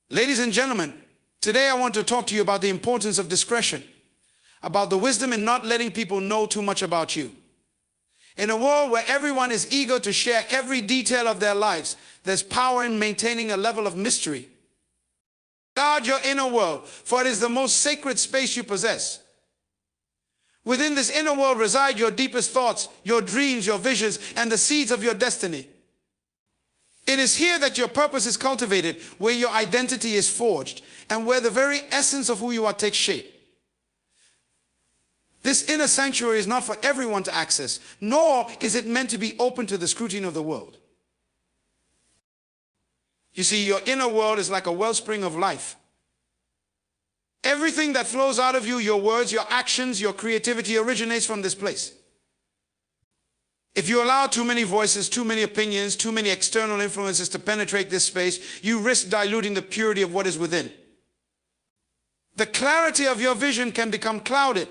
Ladies and gentlemen, today I want to talk to you about the importance of discretion, about the wisdom in not letting people know too much about you. In a world where everyone is eager to share every detail of their lives, there's power in maintaining a level of mystery. Guard your inner world, for it is the most sacred space you possess. Within this inner world reside your deepest thoughts, your dreams, your visions, and the seeds of your destiny. It is here that your purpose is cultivated, where your identity is forged, and where the very essence of who you are takes shape. This inner sanctuary is not for everyone to access, nor is it meant to be open to the scrutiny of the world. You see, your inner world is like a wellspring of life. Everything that flows out of you, your words, your actions, your creativity, originates from this place. If you allow too many voices, too many opinions, too many external influences to penetrate this space, you risk diluting the purity of what is within. The clarity of your vision can become clouded.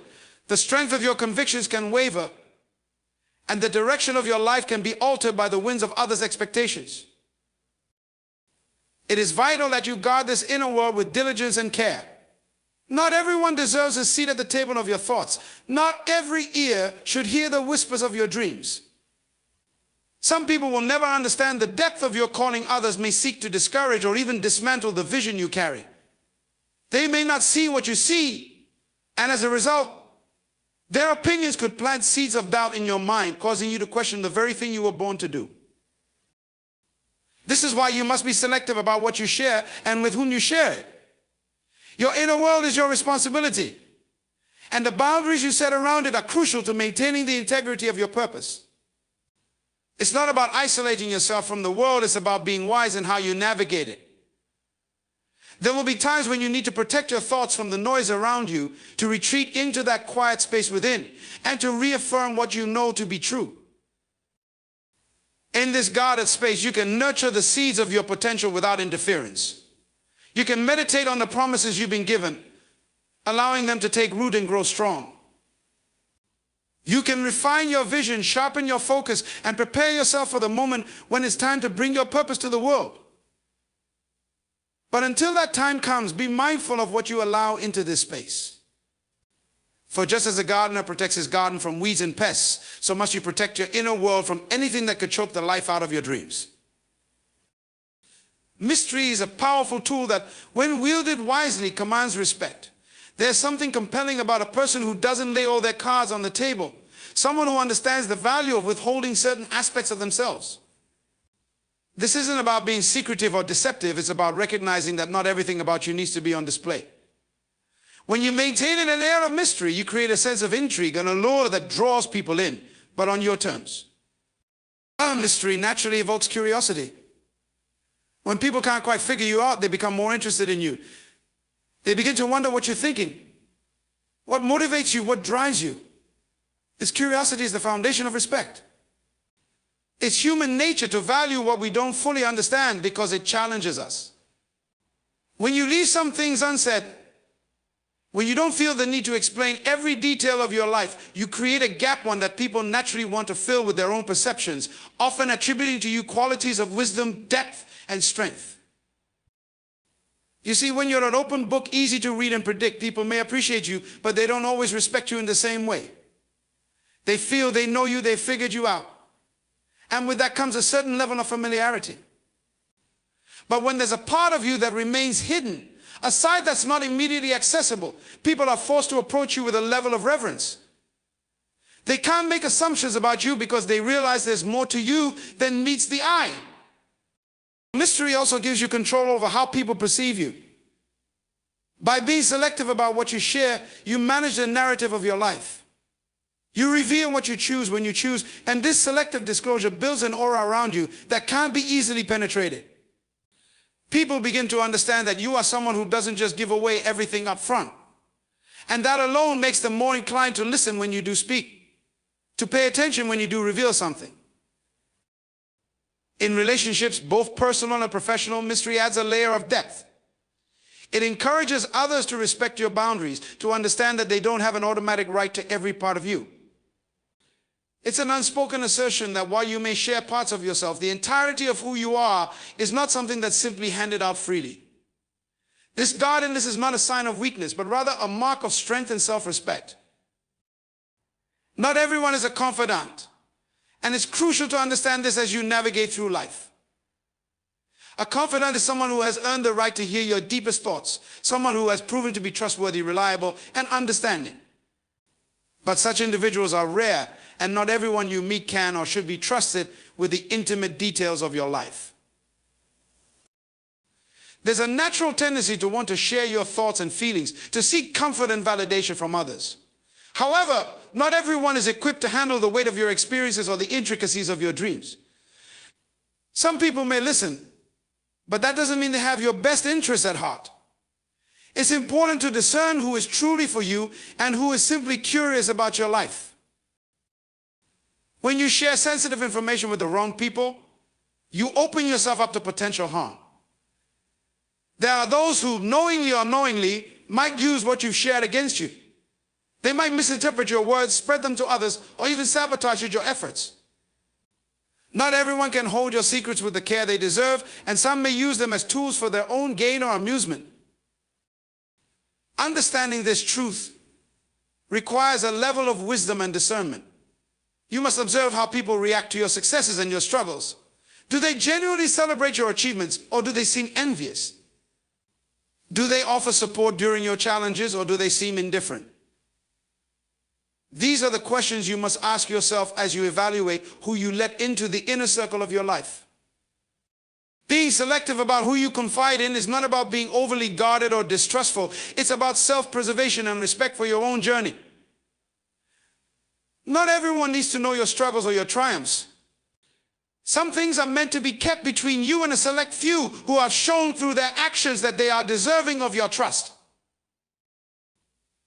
The strength of your convictions can waver. And the direction of your life can be altered by the winds of others' expectations. It is vital that you guard this inner world with diligence and care. Not everyone deserves a seat at the table of your thoughts. Not every ear should hear the whispers of your dreams. Some people will never understand the depth of your calling. Others may seek to discourage or even dismantle the vision you carry. They may not see what you see, and as a result, their opinions could plant seeds of doubt in your mind, causing you to question the very thing you were born to do. This is why you must be selective about what you share and with whom you share it. Your inner world is your responsibility, and the boundaries you set around it are crucial to maintaining the integrity of your purpose. It's not about isolating yourself from the world, it's about being wise in how you navigate it. There will be times when you need to protect your thoughts from the noise around you, to retreat into that quiet space within, and to reaffirm what you know to be true. In this guarded space, you can nurture the seeds of your potential without interference. You can meditate on the promises you've been given, allowing them to take root and grow strong. You can refine your vision, sharpen your focus, and prepare yourself for the moment when it's time to bring your purpose to the world. But until that time comes, be mindful of what you allow into this space. For just as a gardener protects his garden from weeds and pests, so must you protect your inner world from anything that could choke the life out of your dreams. Mystery is a powerful tool that, when wielded wisely, commands respect. There's something compelling about a person who doesn't lay all their cards on the table. Someone who understands the value of withholding certain aspects of themselves. This isn't about being secretive or deceptive. It's about recognizing that not everything about you needs to be on display. When you maintain an air of mystery, you create a sense of intrigue, an allure that draws people in, but on your terms. Mystery naturally evokes curiosity. When people can't quite figure you out, they become more interested in you. They begin to wonder what you're thinking. What motivates you? What drives you? This curiosity is the foundation of respect. It's human nature to value what we don't fully understand because it challenges us. When you leave some things unsaid, when you don't feel the need to explain every detail of your life, you create a gap one that people naturally want to fill with their own perceptions, often attributing to you qualities of wisdom, depth, and strength. You see, when you're an open book, easy to read and predict, people may appreciate you, but they don't always respect you in the same way. They feel they know you, they figured you out. And with that comes a certain level of familiarity. But when there's a part of you that remains hidden, a side that's not immediately accessible, people are forced to approach you with a level of reverence. They can't make assumptions about you because they realize there's more to you than meets the eye. Mystery also gives you control over how people perceive you. By being selective about what you share, you manage the narrative of your life. You reveal what you choose when you choose, and this selective disclosure builds an aura around you that can't be easily penetrated. People begin to understand that you are someone who doesn't just give away everything up front. And that alone makes them more inclined to listen when you do speak, to pay attention when you do reveal something. In relationships, both personal and professional, mystery adds a layer of depth. It encourages others to respect your boundaries, to understand that they don't have an automatic right to every part of you. It's an unspoken assertion that while you may share parts of yourself, the entirety of who you are is not something that's simply handed out freely. This guardedness is not a sign of weakness, but rather a mark of strength and self-respect. Not everyone is a confidant, and it's crucial to understand this as you navigate through life. A confidant is someone who has earned the right to hear your deepest thoughts, someone who has proven to be trustworthy, reliable, and understanding. But such individuals are rare, and not everyone you meet can or should be trusted with the intimate details of your life. There's a natural tendency to want to share your thoughts and feelings, to seek comfort and validation from others. However, not everyone is equipped to handle the weight of your experiences or the intricacies of your dreams. Some people may listen, but that doesn't mean they have your best interests at heart. It's important to discern who is truly for you and who is simply curious about your life. When you share sensitive information with the wrong people, you open yourself up to potential harm. There are those who knowingly or unknowingly might use what you've shared against you. They might misinterpret your words, spread them to others, or even sabotage your efforts. Not everyone can hold your secrets with the care they deserve, and some may use them as tools for their own gain or amusement. Understanding this truth requires a level of wisdom and discernment. You must observe how people react to your successes and your struggles. Do they genuinely celebrate your achievements, or do they seem envious? Do they offer support during your challenges, or do they seem indifferent? These are the questions you must ask yourself as you evaluate who you let into the inner circle of your life. Being selective about who you confide in is not about being overly guarded or distrustful. It's about self-preservation and respect for your own journey. Not everyone needs to know your struggles or your triumphs. Some things are meant to be kept between you and a select few who have shown through their actions that they are deserving of your trust.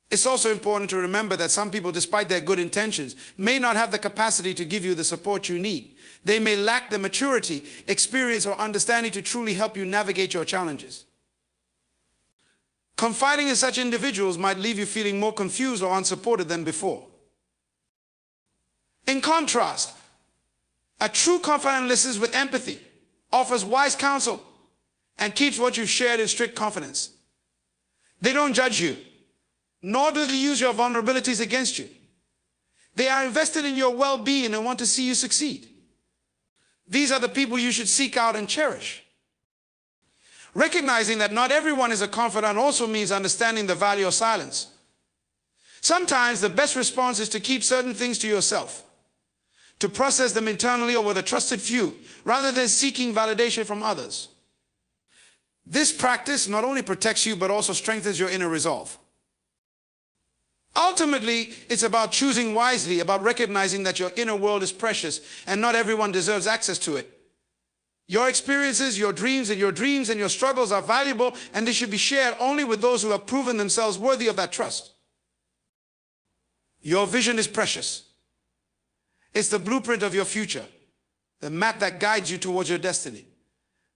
It's also important to remember that some people, despite their good intentions, may not have the capacity to give you the support you need. They may lack the maturity, experience, or understanding to truly help you navigate your challenges. Confiding in such individuals might leave you feeling more confused or unsupported than before. In contrast, a true confidant listens with empathy, offers wise counsel, and keeps what you've shared in strict confidence. They don't judge you, nor do they use your vulnerabilities against you. They are invested in your well-being and want to see you succeed. These are the people you should seek out and cherish. Recognizing that not everyone is a confidant also means understanding the value of silence. Sometimes the best response is to keep certain things to yourself, to process them internally or with a trusted few, rather than seeking validation from others. This practice not only protects you, but also strengthens your inner resolve. Ultimately, it's about choosing wisely, about recognizing that your inner world is precious and not everyone deserves access to it. Your experiences, your dreams and your struggles are valuable, and they should be shared only with those who have proven themselves worthy of that trust. Your vision is precious. It's the blueprint of your future, the map that guides you towards your destiny.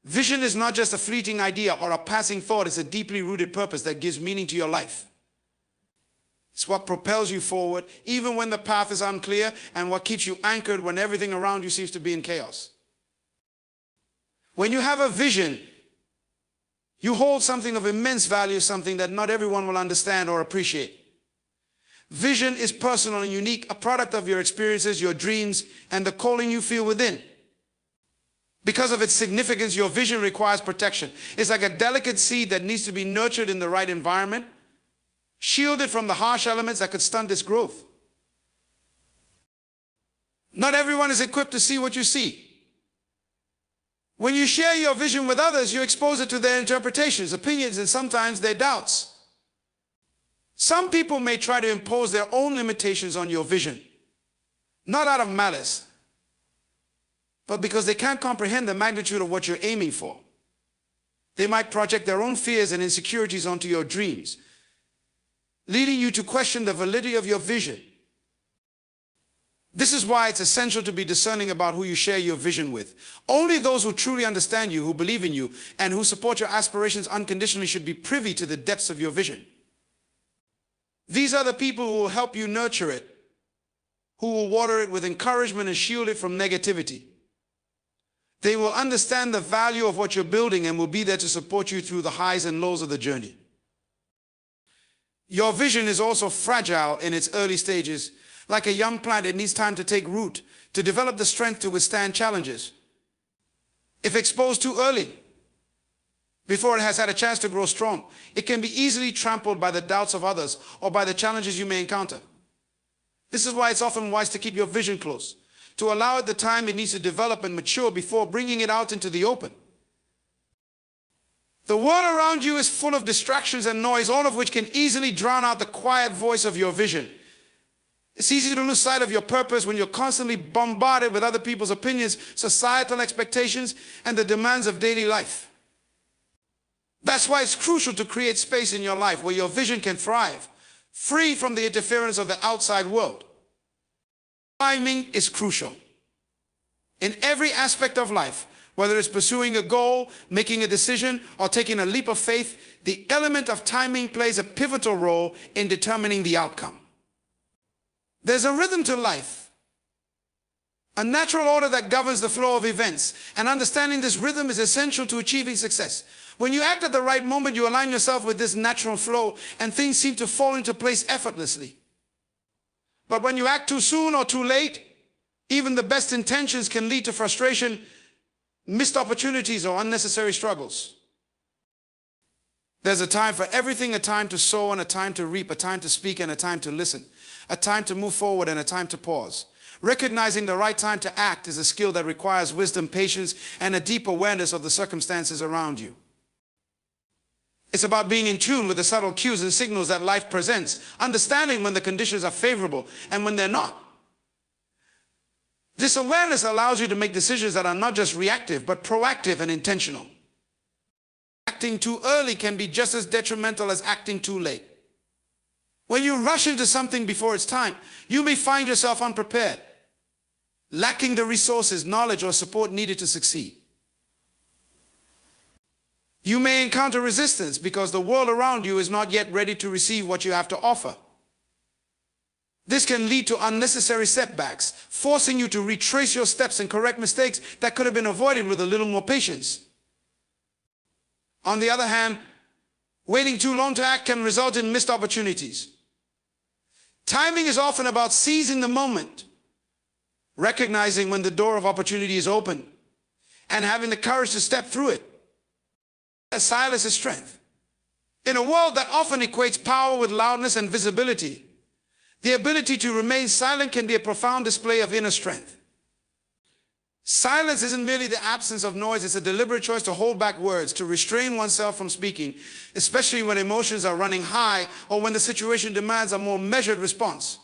Vision is not just a fleeting idea or a passing thought. It's a deeply rooted purpose that gives meaning to your life. It's what propels you forward, even when the path is unclear, and what keeps you anchored when everything around you seems to be in chaos. When you have a vision, you hold something of immense value, something that not everyone will understand or appreciate. Vision is personal and unique, a product of your experiences, your dreams, and the calling you feel within. Because of its significance, your vision requires protection. It's like a delicate seed that needs to be nurtured in the right environment, shielded from the harsh elements that could stunt its growth. Not everyone is equipped to see what you see. When you share your vision with others, you expose it to their interpretations, opinions, and sometimes their doubts. Some people may try to impose their own limitations on your vision, not out of malice, but because they can't comprehend the magnitude of what you're aiming for. They might project their own fears and insecurities onto your dreams, leading you to question the validity of your vision. This is why it's essential to be discerning about who you share your vision with. Only those who truly understand you, who believe in you, and who support your aspirations unconditionally should be privy to the depths of your vision. These are the people who will help you nurture it, who will water it with encouragement and shield it from negativity. They will understand the value of what you're building and will be there to support you through the highs and lows of the journey. Your vision is also fragile in its early stages. Like a young plant, it needs time to take root, to develop the strength to withstand challenges. If exposed too early, before it has had a chance to grow strong, it can be easily trampled by the doubts of others or by the challenges you may encounter. This is why it's often wise to keep your vision close, to allow it the time it needs to develop and mature before bringing it out into the open. The world around you is full of distractions and noise, all of which can easily drown out the quiet voice of your vision. It's easy to lose sight of your purpose when you're constantly bombarded with other people's opinions, societal expectations, and the demands of daily life. That's why it's crucial to create space in your life where your vision can thrive, free from the interference of the outside world. Timing is crucial. In every aspect of life, whether it's pursuing a goal, making a decision, or taking a leap of faith, the element of timing plays a pivotal role in determining the outcome. There's a rhythm to life, a natural order that governs the flow of events, and understanding this rhythm is essential to achieving success. When you act at the right moment, you align yourself with this natural flow, and things seem to fall into place effortlessly. But when you act too soon or too late, even the best intentions can lead to frustration, missed opportunities, or unnecessary struggles. There's a time for everything, a time to sow and a time to reap, a time to speak and a time to listen, a time to move forward and a time to pause. Recognizing the right time to act is a skill that requires wisdom, patience, and a deep awareness of the circumstances around you. It's about being in tune with the subtle cues and signals that life presents, understanding when the conditions are favorable and when they're not. This awareness allows you to make decisions that are not just reactive, but proactive and intentional. Acting too early can be just as detrimental as acting too late. When you rush into something before it's time, you may find yourself unprepared, lacking the resources, knowledge, or support needed to succeed. You may encounter resistance because the world around you is not yet ready to receive what you have to offer. This can lead to unnecessary setbacks, forcing you to retrace your steps and correct mistakes that could have been avoided with a little more patience. On the other hand, waiting too long to act can result in missed opportunities. Timing is often about seizing the moment, recognizing when the door of opportunity is open, and having the courage to step through it. Silence is strength. In a world that often equates power with loudness and visibility, the ability to remain silent can be a profound display of inner strength. Silence isn't merely the absence of noise, it's a deliberate choice to hold back words, to restrain oneself from speaking, especially when emotions are running high or when the situation demands a more measured response.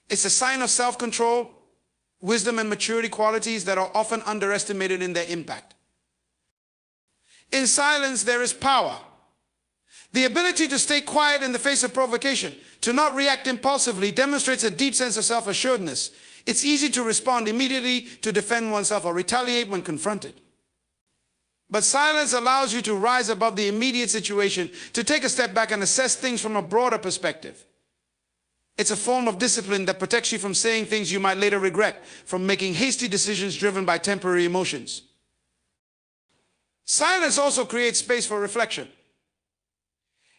It's a sign of self-control, wisdom, and maturity, qualities that are often underestimated in their impact. In silence, there is power. The ability to stay quiet in the face of provocation, to not react impulsively, demonstrates a deep sense of self-assuredness. It's easy to respond immediately, to defend oneself, or retaliate when confronted. But silence allows you to rise above the immediate situation, to take a step back and assess things from a broader perspective. It's a form of discipline that protects you from saying things you might later regret, from making hasty decisions driven by temporary emotions. Silence also creates space for reflection.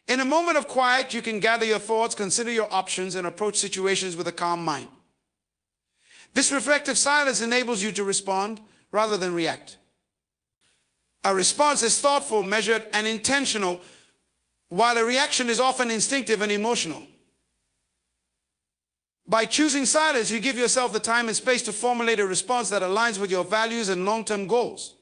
In a moment of quiet, you can gather your thoughts, consider your options, and approach situations with a calm mind. This reflective silence enables you to respond rather than react. A response is thoughtful, measured, and intentional, while a reaction is often instinctive and emotional. By choosing silence, you give yourself the time and space to formulate a response that aligns with your values and long-term goals.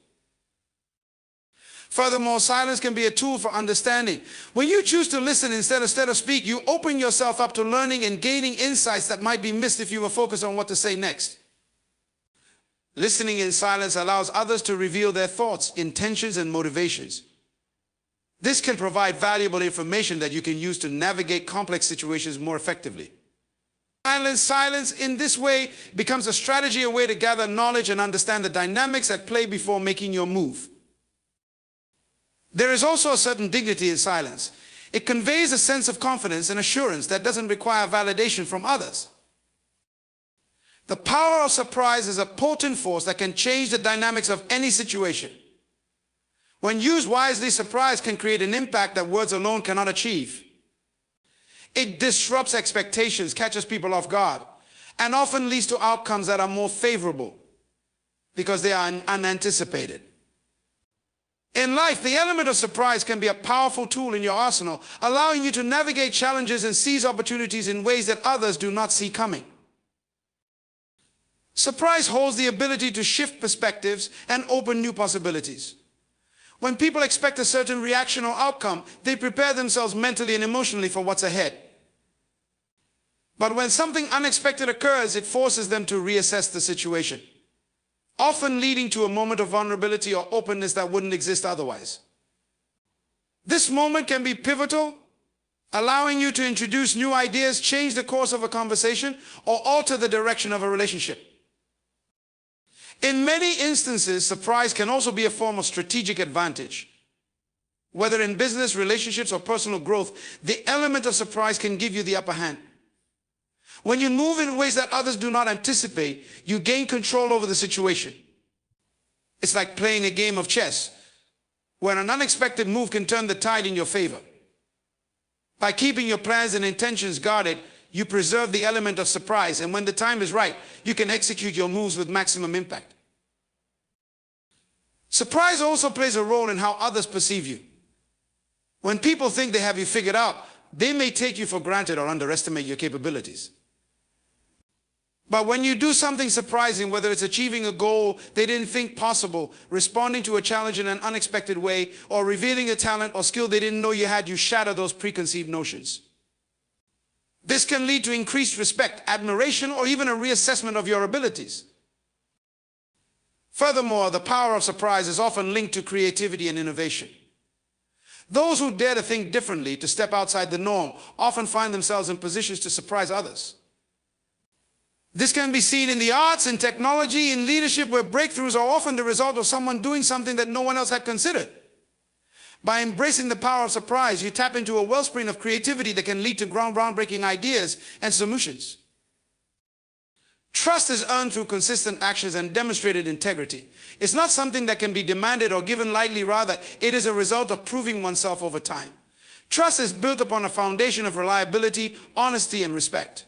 Furthermore, silence can be a tool for understanding. When you choose to listen instead of speak, you open yourself up to learning and gaining insights that might be missed if you were focused on what to say next. Listening in silence allows others to reveal their thoughts, intentions, and motivations. This can provide valuable information that you can use to navigate complex situations more effectively. Silence in this way becomes a strategy, a way to gather knowledge and understand the dynamics at play before making your move. There is also a certain dignity in silence. It conveys a sense of confidence and assurance that doesn't require validation from others. The power of surprise is a potent force that can change the dynamics of any situation. When used wisely, surprise can create an impact that words alone cannot achieve. It disrupts expectations, catches people off guard, and often leads to outcomes that are more favorable because they are unanticipated. In life, the element of surprise can be a powerful tool in your arsenal, allowing you to navigate challenges and seize opportunities in ways that others do not see coming. Surprise holds the ability to shift perspectives and open new possibilities. When people expect a certain reaction or outcome, they prepare themselves mentally and emotionally for what's ahead. But when something unexpected occurs, it forces them to reassess the situation, often leading to a moment of vulnerability or openness that wouldn't exist otherwise. This moment can be pivotal, allowing you to introduce new ideas, change the course of a conversation, or alter the direction of a relationship. In many instances, surprise can also be a form of strategic advantage. Whether in business, relationships, or personal growth, the element of surprise can give you the upper hand. When you move in ways that others do not anticipate, you gain control over the situation. It's like playing a game of chess, where an unexpected move can turn the tide in your favor. By keeping your plans and intentions guarded, you preserve the element of surprise, and when the time is right, you can execute your moves with maximum impact. Surprise also plays a role in how others perceive you. When people think they have you figured out, they may take you for granted or underestimate your capabilities. But when you do something surprising, whether it's achieving a goal they didn't think possible, responding to a challenge in an unexpected way, or revealing a talent or skill they didn't know you had, you shatter those preconceived notions. This can lead to increased respect, admiration, or even a reassessment of your abilities. Furthermore, the power of surprise is often linked to creativity and innovation. Those who dare to think differently, to step outside the norm, often find themselves in positions to surprise others. This can be seen in the arts, in technology, in leadership, where breakthroughs are often the result of someone doing something that no one else had considered. By embracing the power of surprise, you tap into a wellspring of creativity that can lead to groundbreaking ideas and solutions. Trust is earned through consistent actions and demonstrated integrity. It's not something that can be demanded or given lightly, rather, it is a result of proving oneself over time. Trust is built upon a foundation of reliability, honesty, and respect.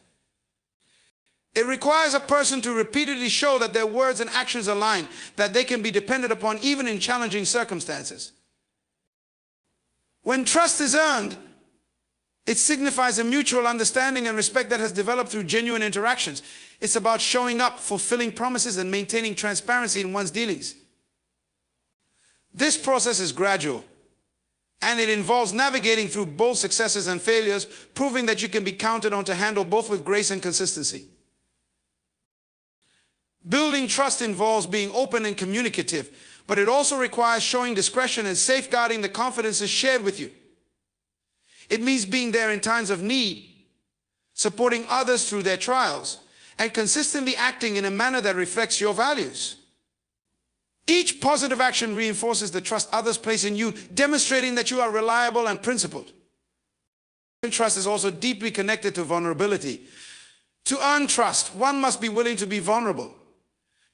It requires a person to repeatedly show that their words and actions align, that they can be depended upon even in challenging circumstances. When trust is earned, it signifies a mutual understanding and respect that has developed through genuine interactions. It's about showing up, fulfilling promises, and maintaining transparency in one's dealings. This process is gradual, and it involves navigating through both successes and failures, proving that you can be counted on to handle both with grace and consistency. Building trust involves being open and communicative, but it also requires showing discretion and safeguarding the confidences shared with you. It means being there in times of need, supporting others through their trials, and consistently acting in a manner that reflects your values. Each positive action reinforces the trust others place in you, demonstrating that you are reliable and principled. Trust is also deeply connected to vulnerability. To earn trust, one must be willing to be vulnerable,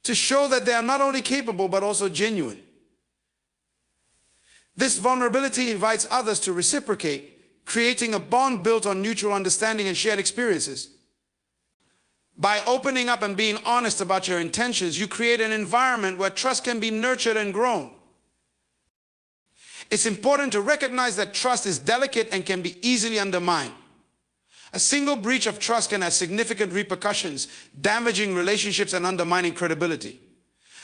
to show that they are not only capable but also genuine. This vulnerability invites others to reciprocate, creating a bond built on mutual understanding and shared experiences. By opening up and being honest about your intentions, you create an environment where trust can be nurtured and grown. It's important to recognize that trust is delicate and can be easily undermined. A single breach of trust can have significant repercussions, damaging relationships and undermining credibility.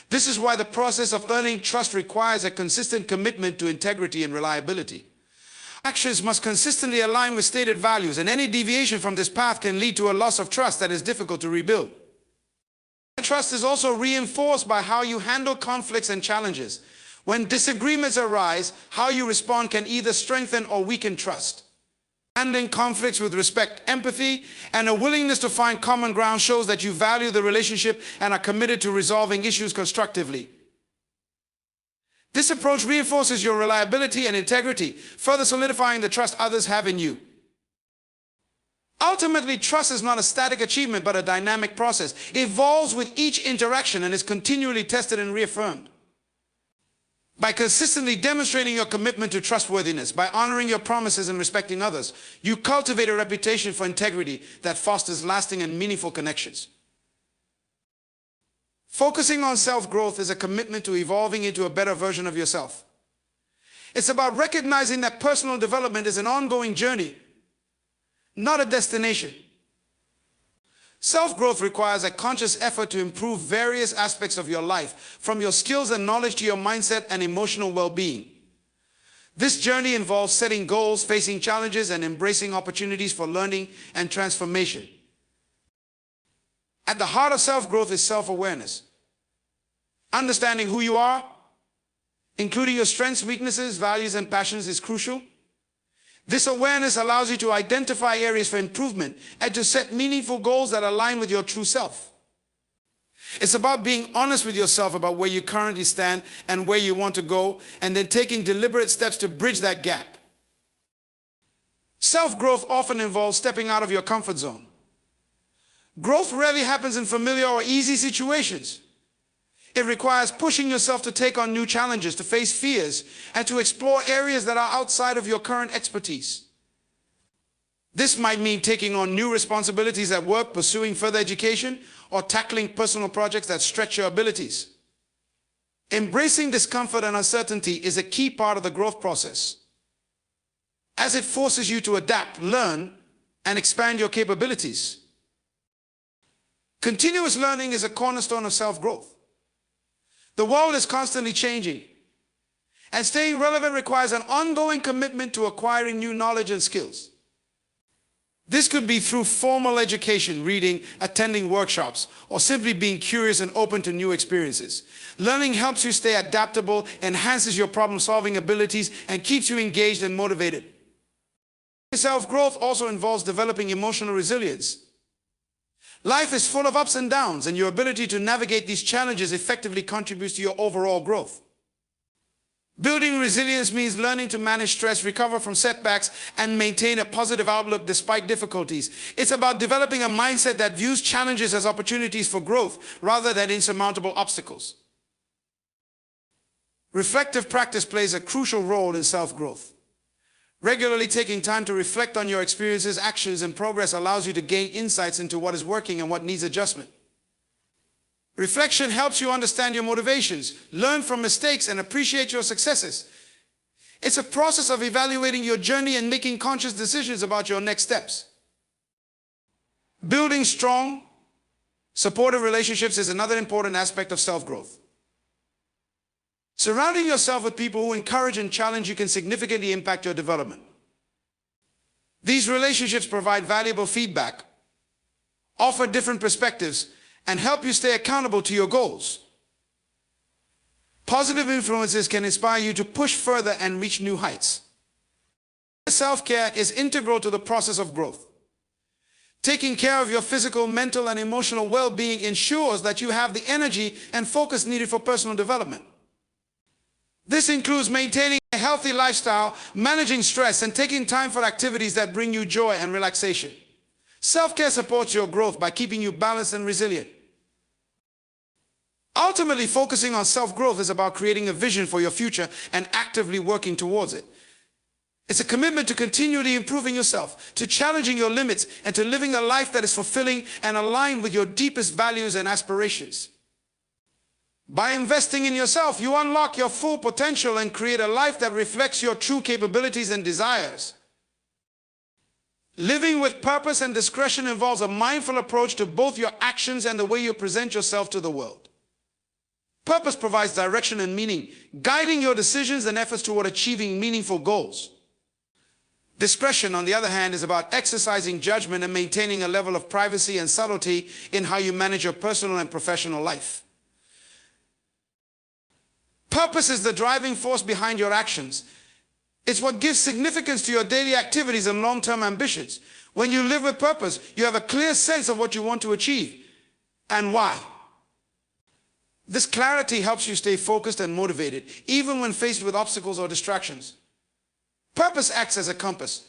This is why the process of earning trust requires a consistent commitment to integrity and reliability. Actions must consistently align with stated values, and any deviation from this path can lead to a loss of trust that is difficult to rebuild. Trust is also reinforced by how you handle conflicts and challenges. When disagreements arise, how you respond can either strengthen or weaken trust. Handling conflicts with respect, empathy, and a willingness to find common ground shows that you value the relationship and are committed to resolving issues constructively. This approach reinforces your reliability and integrity, further solidifying the trust others have in you. Ultimately, trust is not a static achievement, but a dynamic process. It evolves with each interaction and is continually tested and reaffirmed. By consistently demonstrating your commitment to trustworthiness, by honoring your promises and respecting others, you cultivate a reputation for integrity that fosters lasting and meaningful connections. Focusing on self-growth is a commitment to evolving into a better version of yourself. It's about recognizing that personal development is an ongoing journey, not a destination. Self-growth requires a conscious effort to improve various aspects of your life, from your skills and knowledge to your mindset and emotional well-being. This journey involves setting goals, facing challenges, and embracing opportunities for learning and transformation. At the heart of self-growth is self-awareness. Understanding who you are, including your strengths, weaknesses, values, and passions, is crucial. This awareness allows you to identify areas for improvement and to set meaningful goals that align with your true self. It's about being honest with yourself about where you currently stand and where you want to go, and then taking deliberate steps to bridge that gap. Self-growth often involves stepping out of your comfort zone. Growth rarely happens in familiar or easy situations. It requires pushing yourself to take on new challenges, to face fears, and to explore areas that are outside of your current expertise. This might mean taking on new responsibilities at work, pursuing further education, or tackling personal projects that stretch your abilities. Embracing discomfort and uncertainty is a key part of the growth process, as it forces you to adapt, learn, and expand your capabilities. Continuous learning is a cornerstone of self-growth. The world is constantly changing, and staying relevant requires an ongoing commitment to acquiring new knowledge and skills. This could be through formal education, reading, attending workshops, or simply being curious and open to new experiences. Learning helps you stay adaptable, enhances your problem-solving abilities, and keeps you engaged and motivated. Self-growth also involves developing emotional resilience. Life is full of ups and downs, and your ability to navigate these challenges effectively contributes to your overall growth. Building resilience means learning to manage stress, recover from setbacks, and maintain a positive outlook despite difficulties. It's about developing a mindset that views challenges as opportunities for growth rather than insurmountable obstacles. Reflective practice plays a crucial role in self-growth. Regularly taking time to reflect on your experiences, actions, and progress allows you to gain insights into what is working and what needs adjustment. Reflection helps you understand your motivations, learn from mistakes, and appreciate your successes. It's a process of evaluating your journey and making conscious decisions about your next steps. Building strong, supportive relationships is another important aspect of self-growth. Surrounding yourself with people who encourage and challenge you can significantly impact your development. These relationships provide valuable feedback, offer different perspectives, and help you stay accountable to your goals. Positive influences can inspire you to push further and reach new heights. Self-care is integral to the process of growth. Taking care of your physical, mental, and emotional well-being ensures that you have the energy and focus needed for personal development. This includes maintaining a healthy lifestyle, managing stress, and taking time for activities that bring you joy and relaxation. Self-care supports your growth by keeping you balanced and resilient. Ultimately, focusing on self-growth is about creating a vision for your future and actively working towards it. It's a commitment to continually improving yourself, to challenging your limits, and to living a life that is fulfilling and aligned with your deepest values and aspirations. By investing in yourself, you unlock your full potential and create a life that reflects your true capabilities and desires. Living with purpose and discretion involves a mindful approach to both your actions and the way you present yourself to the world. Purpose provides direction and meaning, guiding your decisions and efforts toward achieving meaningful goals. Discretion, on the other hand, is about exercising judgment and maintaining a level of privacy and subtlety in how you manage your personal and professional life. Purpose is the driving force behind your actions. It's what gives significance to your daily activities and long-term ambitions. When you live with purpose, you have a clear sense of what you want to achieve and why. This clarity helps you stay focused and motivated, even when faced with obstacles or distractions. Purpose acts as a compass,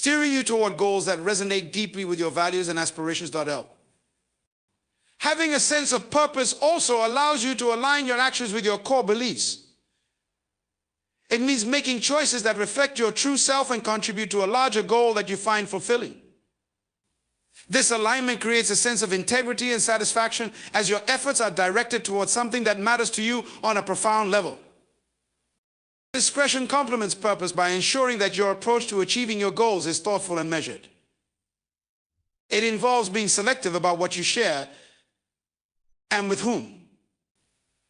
steering you toward goals that resonate deeply with your values and aspirations.l. Having a sense of purpose also allows you to align your actions with your core beliefs. It means making choices that reflect your true self and contribute to a larger goal that you find fulfilling. This alignment creates a sense of integrity and satisfaction as your efforts are directed towards something that matters to you on a profound level. Discretion complements purpose by ensuring that your approach to achieving your goals is thoughtful and measured. It involves being selective about what you share and with whom.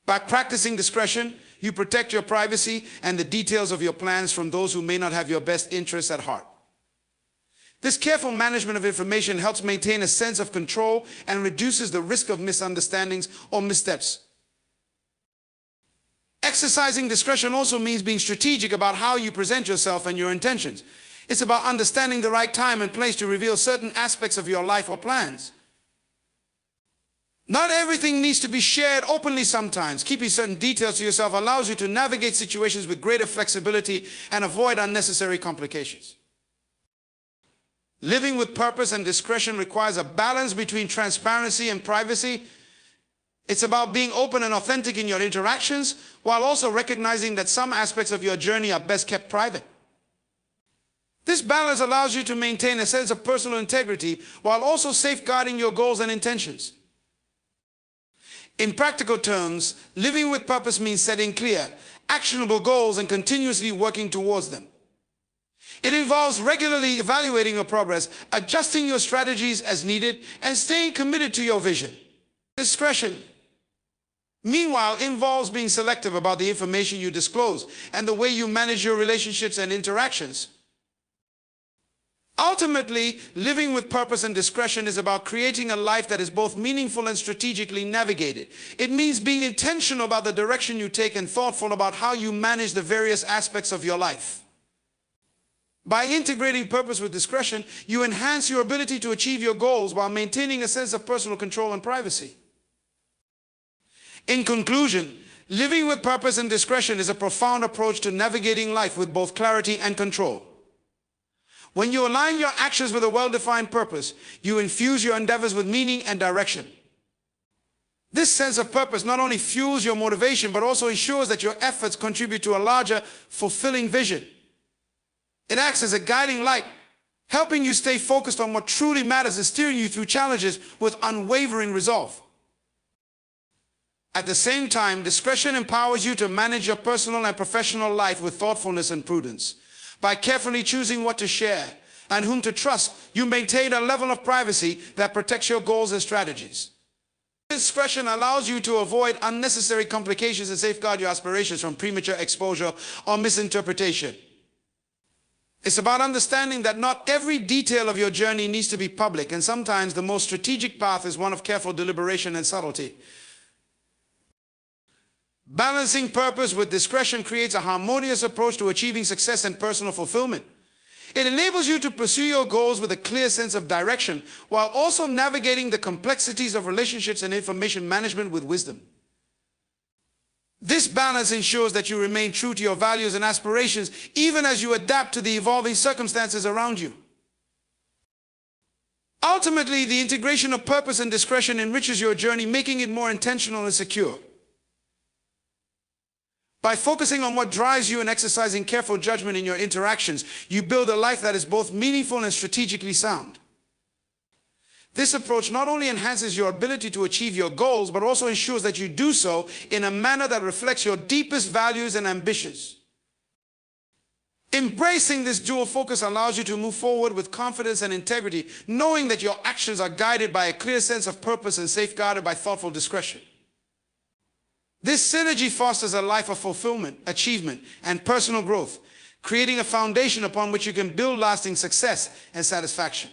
By practicing discretion, you protect your privacy and the details of your plans from those who may not have your best interests at heart. This careful management of information helps maintain a sense of control and reduces the risk of misunderstandings or missteps. Exercising discretion also means being strategic about how you present yourself and your intentions. It's about understanding the right time and place to reveal certain aspects of your life or plans. Not everything needs to be shared openly sometimes. Keeping certain details to yourself allows you to navigate situations with greater flexibility and avoid unnecessary complications. Living with purpose and discretion requires a balance between transparency and privacy. It's about being open and authentic in your interactions, while also recognizing that some aspects of your journey are best kept private. This balance allows you to maintain a sense of personal integrity while also safeguarding your goals and intentions. In practical terms, living with purpose means setting clear, actionable goals and continuously working towards them. It involves regularly evaluating your progress, adjusting your strategies as needed, and staying committed to your vision. Discretion, meanwhile, involves being selective about the information you disclose and the way you manage your relationships and interactions. Ultimately, living with purpose and discretion is about creating a life that is both meaningful and strategically navigated. It means being intentional about the direction you take and thoughtful about how you manage the various aspects of your life. By integrating purpose with discretion, you enhance your ability to achieve your goals while maintaining a sense of personal control and privacy. In conclusion, living with purpose and discretion is a profound approach to navigating life with both clarity and control. When you align your actions with a well-defined purpose, you infuse your endeavors with meaning and direction. This sense of purpose not only fuels your motivation, but also ensures that your efforts contribute to a larger, fulfilling vision. It acts as a guiding light, helping you stay focused on what truly matters and steering you through challenges with unwavering resolve. At the same time, discretion empowers you to manage your personal and professional life with thoughtfulness and prudence. By carefully choosing what to share and whom to trust, you maintain a level of privacy that protects your goals and strategies. Discretion allows you to avoid unnecessary complications and safeguard your aspirations from premature exposure or misinterpretation. It's about understanding that not every detail of your journey needs to be public, and sometimes the most strategic path is one of careful deliberation and subtlety. Balancing purpose with discretion creates a harmonious approach to achieving success and personal fulfillment. It enables you to pursue your goals with a clear sense of direction, while also navigating the complexities of relationships and information management with wisdom. This balance ensures that you remain true to your values and aspirations, even as you adapt to the evolving circumstances around you. Ultimately, the integration of purpose and discretion enriches your journey, making it more intentional and secure. By focusing on what drives you and exercising careful judgment in your interactions, you build a life that is both meaningful and strategically sound. This approach not only enhances your ability to achieve your goals, but also ensures that you do so in a manner that reflects your deepest values and ambitions. Embracing this dual focus allows you to move forward with confidence and integrity, knowing that your actions are guided by a clear sense of purpose and safeguarded by thoughtful discretion. This synergy fosters a life of fulfillment, achievement, and personal growth, creating a foundation upon which you can build lasting success and satisfaction.